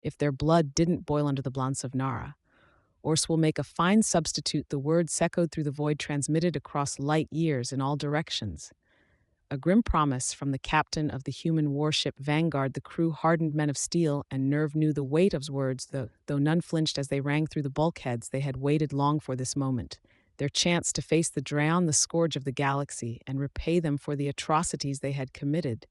if their blood didn't boil under the blance of Nara. Orse will make a fine substitute, the words echoed through the void, transmitted across light years in all directions. A grim promise from the captain of the human warship Vanguard. The crew, hardened men of steel and nerve, knew the weight of words, though none flinched as they rang through the bulkheads. They had waited long for this moment, their chance to face the Draon, the scourge of the galaxy, and repay them for the atrocities they had committed.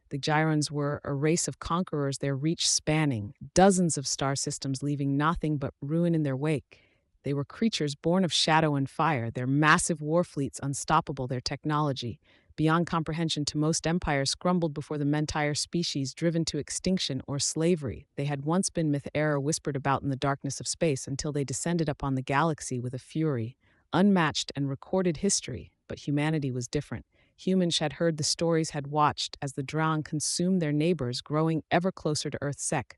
The Gyrons were a race of conquerors, their reach spanning dozens of star systems, leaving nothing but ruin in their wake. They were creatures born of shadow and fire, their massive war fleets unstoppable, their technology beyond comprehension to most empires, crumbled before the entire species, driven to extinction or slavery. They had once been myth-era, whispered about in the darkness of space, until they descended upon the galaxy with a fury unmatched and recorded history. But humanity was different. Humans had heard the stories, had watched as the Draon consumed their neighbors, growing ever closer to Earth's sec.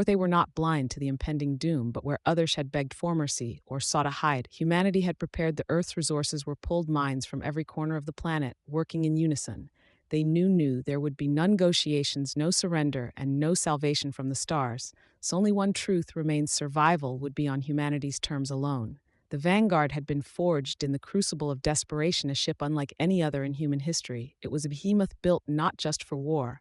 They were not blind to the impending doom, but where others had begged for mercy or sought a hide, humanity had prepared. The Earth's resources were pulled, minds from every corner of the planet, working in unison. They knew there would be no negotiations, no surrender, and no salvation from the stars. So only one truth remained: survival would be on humanity's terms alone. The Vanguard had been forged in the crucible of desperation, a ship unlike any other in human history. It was a behemoth built not just for war,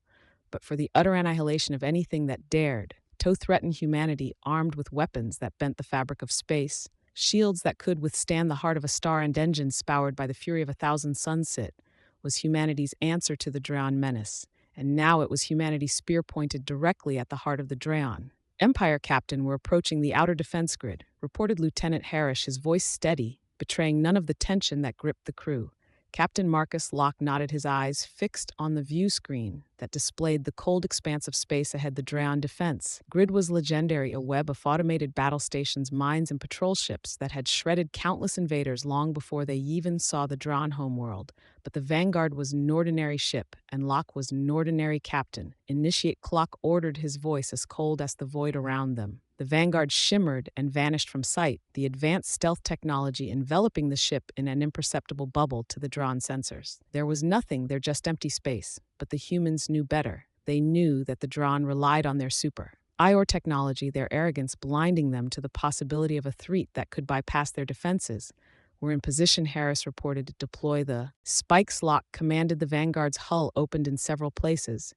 but for the utter annihilation of anything that dared to threaten humanity, armed with weapons that bent the fabric of space, shields that could withstand the heart of a star, and engines powered by the fury of 1,000 suns. It was humanity's answer to the Draon menace, and now it was humanity's spear pointed directly at the heart of the Draon. Empire captain were approaching the outer defense grid, reported Lieutenant Harris, his voice steady, betraying none of the tension that gripped the crew. Captain Marcus Locke nodded, his eyes fixed on the view screen that displayed the cold expanse of space ahead. The Draon defense grid was legendary, a web of automated battle stations, mines, and patrol ships that had shredded countless invaders long before they even saw the Draon homeworld. But the Vanguard was an ordinary ship, and Locke was an ordinary captain. Initiate, Clock ordered, his voice as cold as the void around them. The Vanguard shimmered and vanished from sight, the advanced stealth technology enveloping the ship in an imperceptible bubble to the Draon sensors. There was nothing there, just empty space. But the humans knew better. They knew that the Draon relied on their IOR technology, their arrogance blinding them to the possibility of a threat that could bypass their defenses. Were in position, Harris reported, to deploy the spikes. Locke commanded. The Vanguard's hull opened in several places,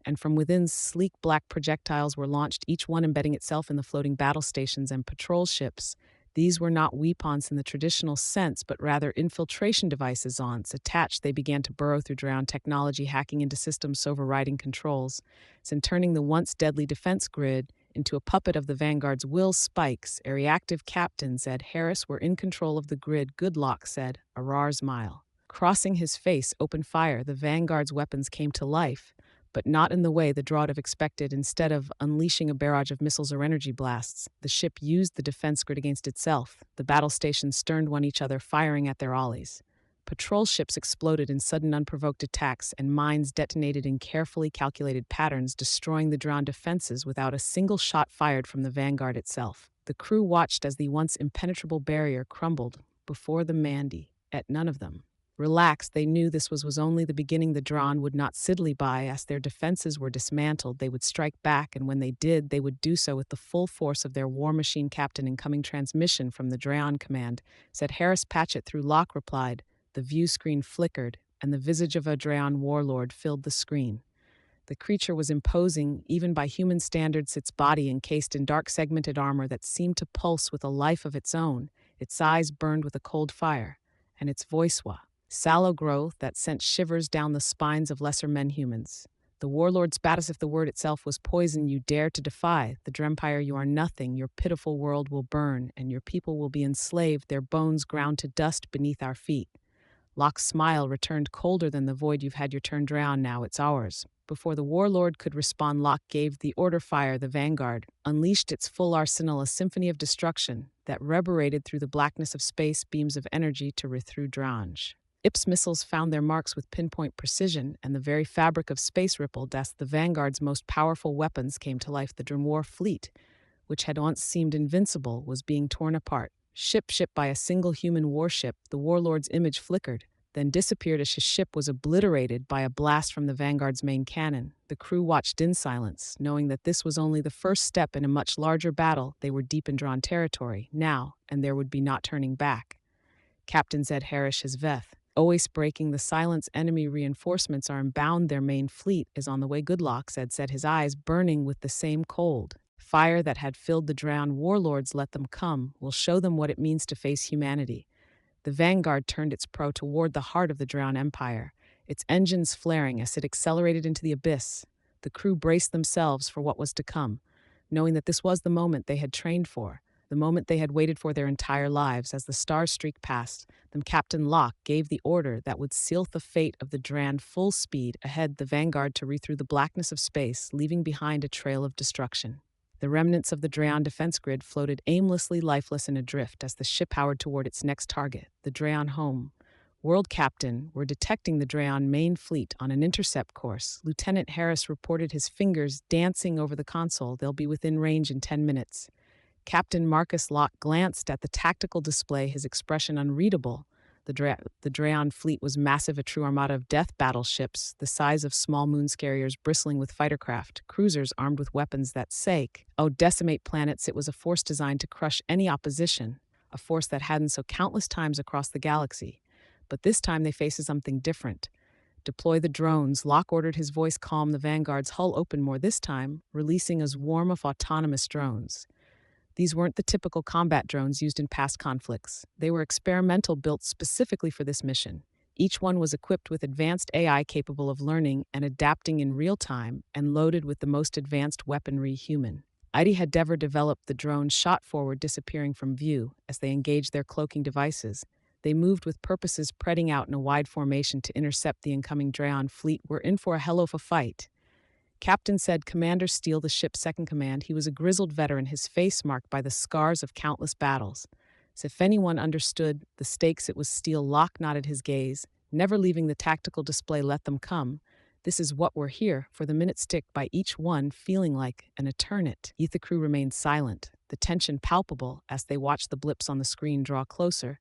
and from within, sleek black projectiles were launched, each one embedding itself in the floating battle stations and patrol ships. These were not weapons in the traditional sense, but rather infiltration devices. Once attached, they began to burrow through Draon technology, hacking into systems, overriding controls, and turning the once deadly defense grid into a puppet of the Vanguard's will. Spikes, a reactive captain, said Harris, were in control of the grid. Good, Locke said, a rare smile crossing his face. Open fire. The Vanguard's weapons came to life, but not in the way the Draon have expected. Instead of unleashing a barrage of missiles or energy blasts, the ship used the defense grid against itself. The battle stations sterned one each other, firing at their ollies. Patrol ships exploded in sudden, unprovoked attacks, and mines detonated in carefully calculated patterns, destroying the Draon defenses without a single shot fired from the Vanguard itself. The crew watched as the once impenetrable barrier crumbled before the Mandy. At none of them relaxed. They knew this was only the beginning. The Draon would not sidly by. As their defenses were dismantled, they would strike back, and when they did, they would do so with the full force of their war machine. Captain, incoming transmission from the Draon command, said Harris. Patch it through. Locke replied. The view screen flickered, and the visage of a Draon warlord filled the screen. The creature was imposing, even by human standards, its body encased in dark segmented armor that seemed to pulse with a life of its own. Its eyes burned with a cold fire, and its voice was sallow growth that sent shivers down the spines of lesser men. Humans. The warlord spat as if the word itself was poison. You dare to defy the Drempire, you are nothing. Your pitiful world will burn, and your people will be enslaved, their bones ground to dust beneath our feet. Locke's smile returned, colder than the void. You've had your turn, Draon, now it's ours. Before the warlord could respond, Locke gave the order. Fire. The Vanguard unleashed its full arsenal, a symphony of destruction that reverberated through the blackness of space, beams of energy to rip through Drange. IPS missiles found their marks with pinpoint precision, and the very fabric of space rippled as the Vanguard's most powerful weapons came to life. The Dremor fleet, which had once seemed invincible, was being torn apart. Ship by a single human warship. The warlord's image flickered, then disappeared as his ship was obliterated by a blast from the Vanguard's main cannon. The crew watched in silence, knowing that this was only the first step in a much larger battle. They were deep in drawn territory now, and there would be not turning back. Captain Zed Harish Veth, always breaking the silence. Enemy reinforcements are inbound. Their main fleet is on the way. Goodlock said, his eyes burning with the same cold fire that had filled the drowned warlords. Let them come. We'll show them what it means to face humanity. The Vanguard turned its prow toward the heart of the drowned empire, its engines flaring as it accelerated into the abyss. The crew braced themselves for what was to come, knowing that this was the moment they had trained for, the moment they had waited for their entire lives. As the stars streaked past them, Captain Locke gave the order that would seal the fate of the Drand. Full speed ahead, the Vanguard to through the blackness of space, leaving behind a trail of destruction. The remnants of the Draon defense grid floated aimlessly, lifeless and adrift as the ship powered toward its next target, the Draon home. World Captain were detecting the Draon main fleet on an intercept course. Lieutenant Harris reported, his fingers dancing over the console. They'll be within range in 10 minutes. Captain Marcus Locke glanced at the tactical display, his expression unreadable. The Draon fleet was massive, a true armada of death battleships, the size of small moon carriers bristling with fightercraft, cruisers armed with weapons that decimate planets. It was a force designed to crush any opposition, a force that hadn't so countless times across the galaxy. But this time they faced something different. Deploy the drones, Locke ordered, his voice calm. The Vanguard's hull opened more this time, releasing a swarm of autonomous drones. These weren't the typical combat drones used in past conflicts. They were experimental, built specifically for this mission. Each one was equipped with advanced AI capable of learning and adapting in real time, and loaded with the most advanced weaponry human. ID had ever developed. The drones shot forward, disappearing from view as they engaged their cloaking devices. They moved with purposes, spreading out in a wide formation to intercept the incoming Draon fleet. We're in for a hell of a fight. Captain said, Commander Steele, the ship's second command. He was a grizzled veteran, his face marked by the scars of countless battles. As if anyone understood the stakes, it was Steele. Locke nodded his gaze, never leaving the tactical display. Let them come. This is what we're here for. The minutes ticked by, each one feeling like an eternity. The crew remained silent, the tension palpable as they watched the blips on the screen draw closer.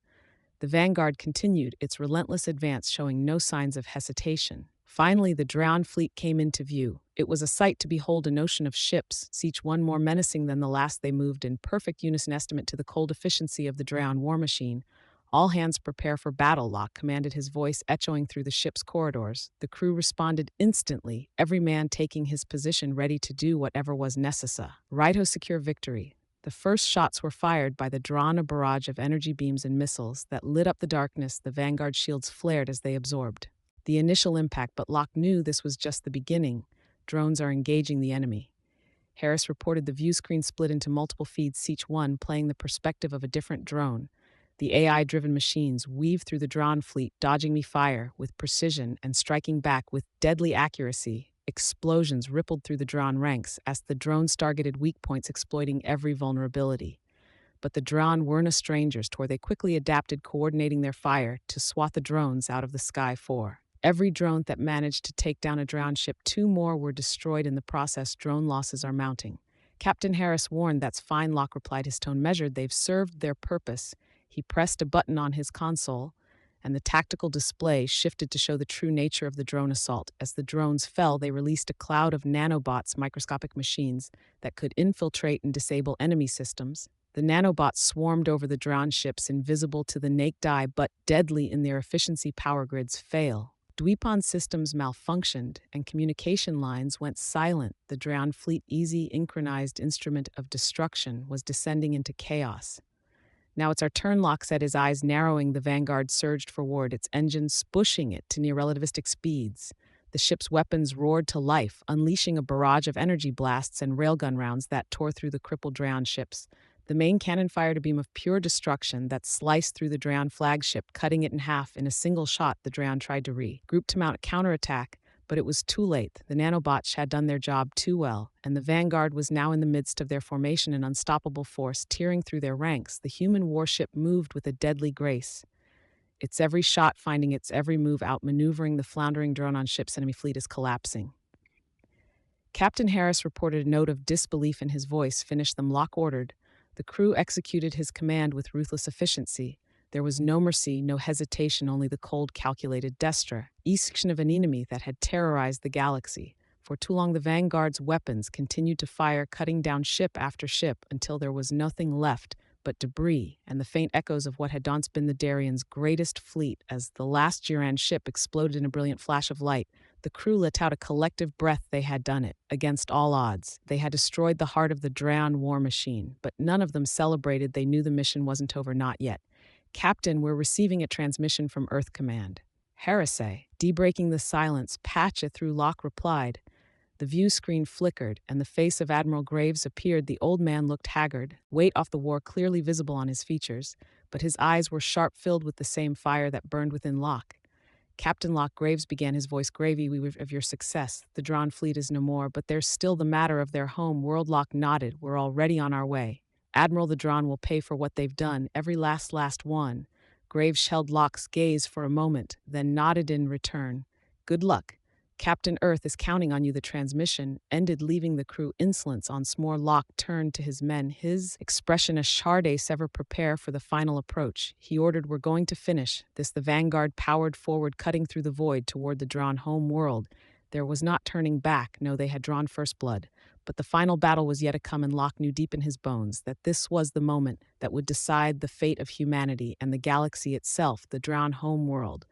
The Vanguard continued its relentless advance, showing no signs of hesitation. Finally, the Draon fleet came into view. It was a sight to behold, an ocean of ships, each one more menacing than the last. They moved in perfect unison, estimate to the cold efficiency of the Draon war machine. All hands prepare for battle, Locke commanded, his voice echoing through the ship's corridors. The crew responded instantly, every man taking his position, ready to do whatever was necessary. Righto, secure victory. The first shots were fired by the Draon, a barrage of energy beams and missiles that lit up the darkness. The Vanguard shields flared as they absorbed the initial impact, but Locke knew this was just the beginning. Drones are engaging the enemy. Harris reported, the view screen split into multiple feeds, each one playing the perspective of a different drone. The AI-driven machines weaved through the Draon fleet, dodging fire with precision and striking back with deadly accuracy. Explosions rippled through the Draon ranks as the drones targeted weak points, exploiting every vulnerability. But the Draon weren't strangers to, they quickly adapted, coordinating their fire to swat the drones out of the sky. For every drone that managed to take down a Draon ship, 2 more were destroyed in the process. Drone losses are mounting. Captain Harris warned. That's fine, Locke replied, his tone measured. They've served their purpose. He pressed a button on his console, and the tactical display shifted to show the true nature of the drone assault. As the drones fell, they released a cloud of nanobots, microscopic machines that could infiltrate and disable enemy systems. The nanobots swarmed over the Draon ships, invisible to the naked eye but deadly in their efficiency. Power grids fail. Dweepon systems malfunctioned, and communication lines went silent. The Draon fleet, easy synchronized instrument of destruction, was descending into chaos. Now it's our turn, Locke said, his eyes narrowing. The Vanguard surged forward, its engines pushing it to near relativistic speeds. The ship's weapons roared to life, unleashing a barrage of energy blasts and railgun rounds that tore through the crippled Draon ships. The main cannon fired a beam of pure destruction that sliced through the Draon flagship, cutting it in half. In a single shot, the Draon tried to regroup to mount a counterattack, but it was too late. The nanobots had done their job too well, and the Vanguard was now in the midst of their formation, an unstoppable force tearing through their ranks. The human warship moved with a deadly grace, its every shot finding its every move outmaneuvering the floundering Draon ship's. Enemy fleet is collapsing. Captain Harris reported, a note of disbelief in his voice. Finish them, Locke ordered. The crew executed his command with ruthless efficiency. There was no mercy, no hesitation, only the cold, calculated destra, each of an enemy that had terrorized the galaxy. For too long, the Vanguard's weapons continued to fire, cutting down ship after ship until there was nothing left but debris and the faint echoes of what had once been the Darian's greatest fleet. As the last Jiran ship exploded in a brilliant flash of light, the crew let out a collective breath. They had done it, against all odds. They had destroyed the heart of the Drown war machine, but none of them celebrated. They knew the mission wasn't over, not yet. Captain, we're receiving a transmission from Earth Command. Heresy. Debreaking the silence, Patcha through Locke replied. The view screen flickered, and the face of Admiral Graves appeared. The old man looked haggard, weight off the war clearly visible on his features, but his eyes were sharp, filled with the same fire that burned within Locke. Captain Locke, Graves began, his voice gravy, we of your success. The drawn fleet is no more, but there's still the matter of their home world. Locke nodded. We're already on our way. Admiral, the drawn will pay for what they've done, every last one. Graves held Locke's gaze for a moment, then nodded in return. Good luck. Captain Earth is counting on you. The transmission ended, leaving the crew insolence on s'more. Locke turned to his men, his expression a charde sever. Prepare for the final approach. He ordered, we're going to finish this. The Vanguard powered forward, cutting through the void toward the drawn home world. There was not turning back. No, they had drawn first blood. But the final battle was yet to come, and Locke knew deep in his bones that this was the moment that would decide the fate of humanity and the galaxy itself, the drowned home world.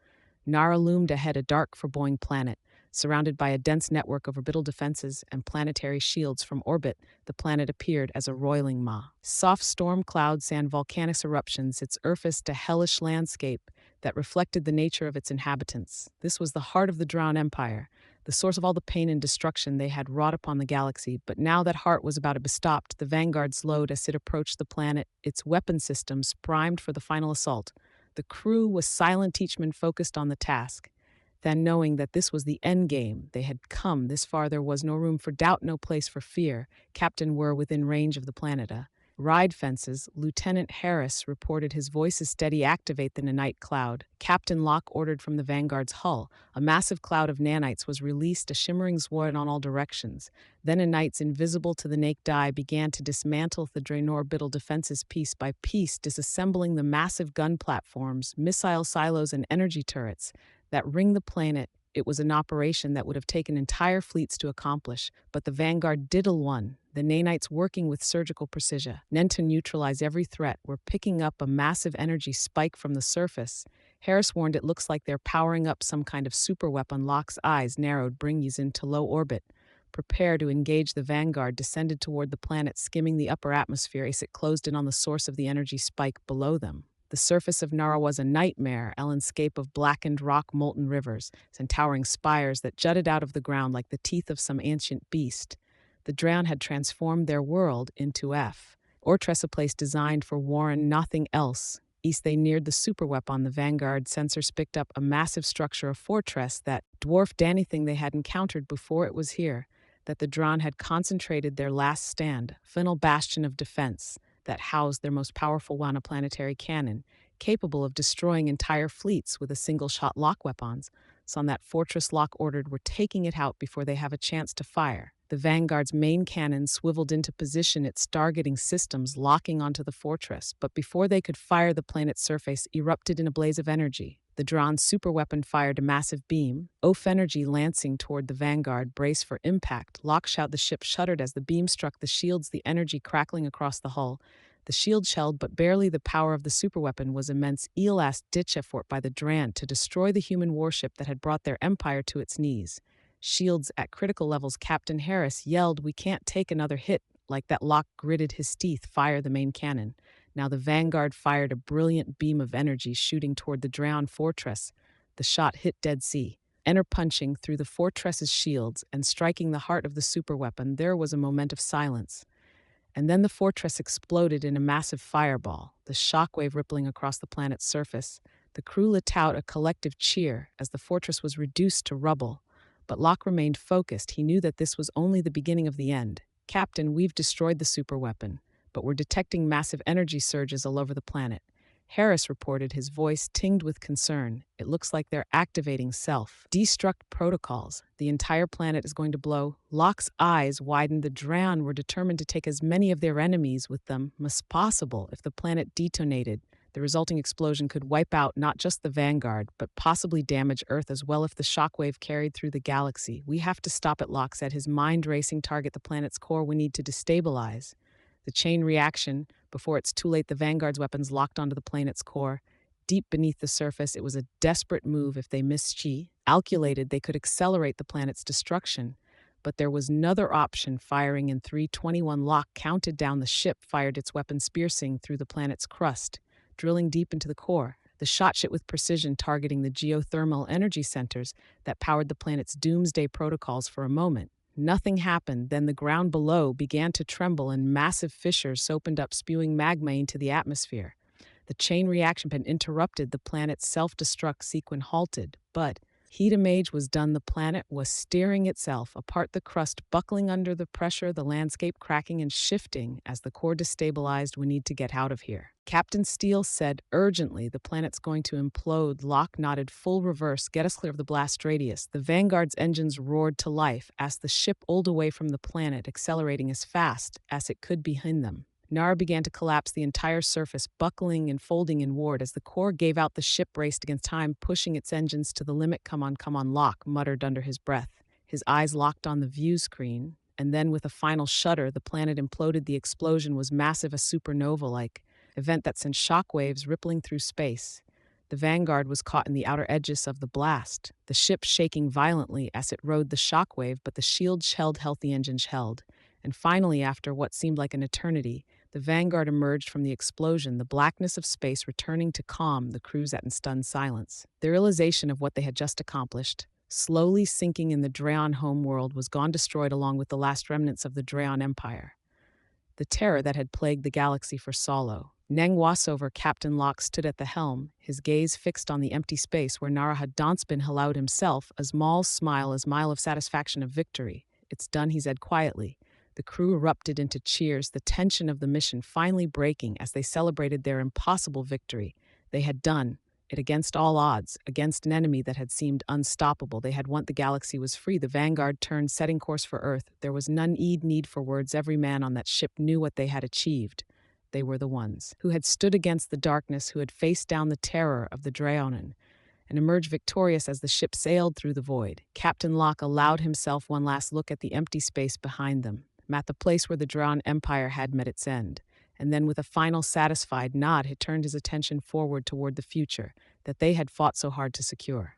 Nara loomed ahead, a dark, foreboding planet. Surrounded by a dense network of orbital defenses and planetary shields from orbit, the planet appeared as a roiling maw. Soft storm clouds and volcanic eruptions, its surface a hellish landscape that reflected the nature of its inhabitants. This was the heart of the Drown Empire, the source of all the pain and destruction they had wrought upon the galaxy. But now that heart was about to be stopped. The Vanguard slowed as it approached the planet, its weapon systems primed for the final assault. The crew was silent, each man focused on the task. Then, knowing that this was the end game, they had come this far, there was no room for doubt, no place for fear. Captain were within range of the planeta. Ride fences, Lieutenant Harris reported, his voice is steady. Activate the nanite cloud. Captain Locke ordered from the Vanguard's hull. A massive cloud of nanites was released, a shimmering sword in all directions. Then nanites invisible to the naked eye began to dismantle the Draenorbital defenses piece by piece, disassembling the massive gun platforms, missile silos, and energy turrets that ring the planet. It was an operation that would have taken entire fleets to accomplish, but the Vanguard diddle won. The nanites, working with surgical precision to neutralize every threat, were picking up a massive energy spike from the surface. Harris warned, it looks like they're powering up some kind of superweapon. Locke's eyes narrowed, bringing us into low orbit. Prepare to engage. The Vanguard descended toward the planet, skimming the upper atmosphere as it closed in on the source of the energy spike below them. The surface of Nara was a nightmare, a landscape of blackened rock, molten rivers, and towering spires that jutted out of the ground like the teeth of some ancient beast. The Drown had transformed their world into Ortres, a place designed for war and nothing else. East they neared the superweapon. The Vanguard sensors picked up a massive structure, a fortress that dwarfed anything they had encountered before. It was here that the Drown had concentrated their last stand, final bastion of defense that housed their most powerful planetary cannon, capable of destroying entire fleets with a single-shot. Lock weapons. So on that fortress, Locke ordered, we're taking it out before they have a chance to fire. The Vanguard's main cannon swiveled into position, its targeting systems locking onto the fortress, but before they could fire, the planet's surface erupted in a blaze of energy. The drawn superweapon fired a massive beam, oaf energy lancing toward the Vanguard. Brace for impact. Locke shouted. The ship shuddered as the beam struck the shields, the energy crackling across the hull. The shield shelled, but barely. The power of the superweapon was immense. Ditch effort by the Drant to destroy the human warship that had brought their empire to its knees. Shields at critical levels. Captain Harris yelled, we can't take another hit. Like that, Locke gritted his teeth. Fire the main cannon. Now the Vanguard fired a brilliant beam of energy shooting toward the drowned fortress. The shot hit Dead Sea, punching through the fortress's shields and striking the heart of the superweapon. There was a moment of silence. And then the fortress exploded in a massive fireball, the shockwave rippling across the planet's surface. The crew let out a collective cheer as the fortress was reduced to rubble. But Locke remained focused. He knew that this was only the beginning of the end. Captain, we've destroyed the superweapon, but we're detecting massive energy surges all over the planet. Harris reported, his voice tinged with concern. It looks like they're activating self-destruct protocols. The entire planet is going to blow. Locke's eyes widened. The Drown were determined to take as many of their enemies with them as possible. If the planet detonated, The resulting explosion could wipe out not just the Vanguard, but possibly damage Earth as well if the shockwave carried through the galaxy. "We have to stop it," Locke said, his mind racing. "Target the planet's core. We need to destabilize." The chain reaction, before it's too late, the Vanguard's weapons locked onto the planet's core. Deep beneath the surface, it was a desperate move. If they missed Chi, calculated they could accelerate the planet's destruction. But there was another option. Firing in 321, Locke counted down. The ship fired its weapons, piercing through the planet's crust, drilling deep into the core. The shot hit with precision, targeting the geothermal energy centers that powered the planet's doomsday protocols. For a moment, nothing happened. Then the ground below began to tremble and massive fissures opened up, spewing magma into the atmosphere. The chain reaction had interrupted. The planet's self-destruct sequence halted, but heat damage was done. The planet was tearing itself apart, the crust buckling under the pressure, the landscape cracking and shifting. As the core destabilized, "We need to get out of here," Captain Steele said urgently. "The planet's going to implode." Locke nodded. "Full reverse. Get us clear of the blast radius." The Vanguard's engines roared to life as the ship pulled away from the planet, accelerating as fast as it could behind them. Nara began to collapse, the entire surface buckling and folding inward. As the core gave out, the ship raced against time, pushing its engines to the limit. Come on, Locke muttered under his breath, his eyes locked on the view screen. And then, with a final shudder, the planet imploded. The explosion was massive, a supernova-like event that sent shockwaves rippling through space. The Vanguard was caught in the outer edges of the blast, the ship shaking violently as it rode the shockwave, but the shields held, healthy engines held. And finally, after what seemed like an eternity, the Vanguard emerged from the explosion, the blackness of space returning to calm. The crew sat in stunned silence. The realization of what they had just accomplished, slowly sinking in the Draon homeworld, was gone, destroyed along with the last remnants of the Draon Empire. The terror that had plagued the galaxy for Solo. Neng Wassover, Captain Locke, stood at the helm, his gaze fixed on the empty space where Nara had once been. Allowed himself a small smile, a smile of satisfaction, of victory. "It's done," he said quietly. The crew erupted into cheers, the tension of the mission finally breaking as they celebrated their impossible victory. They had done it against all odds, against an enemy that had seemed unstoppable. They had won. The galaxy was free. The Vanguard turned, setting course for Earth. There was none need for words. Every man on that ship knew what they had achieved. They were the ones who had stood against the darkness, who had faced down the terror of the Draonin, and emerged victorious as the ship sailed through the void. Captain Locke allowed himself one last look at the empty space behind them, at the place where the Draon Empire had met its end. And then, with a final satisfied nod, he turned his attention forward toward the future that they had fought so hard to secure.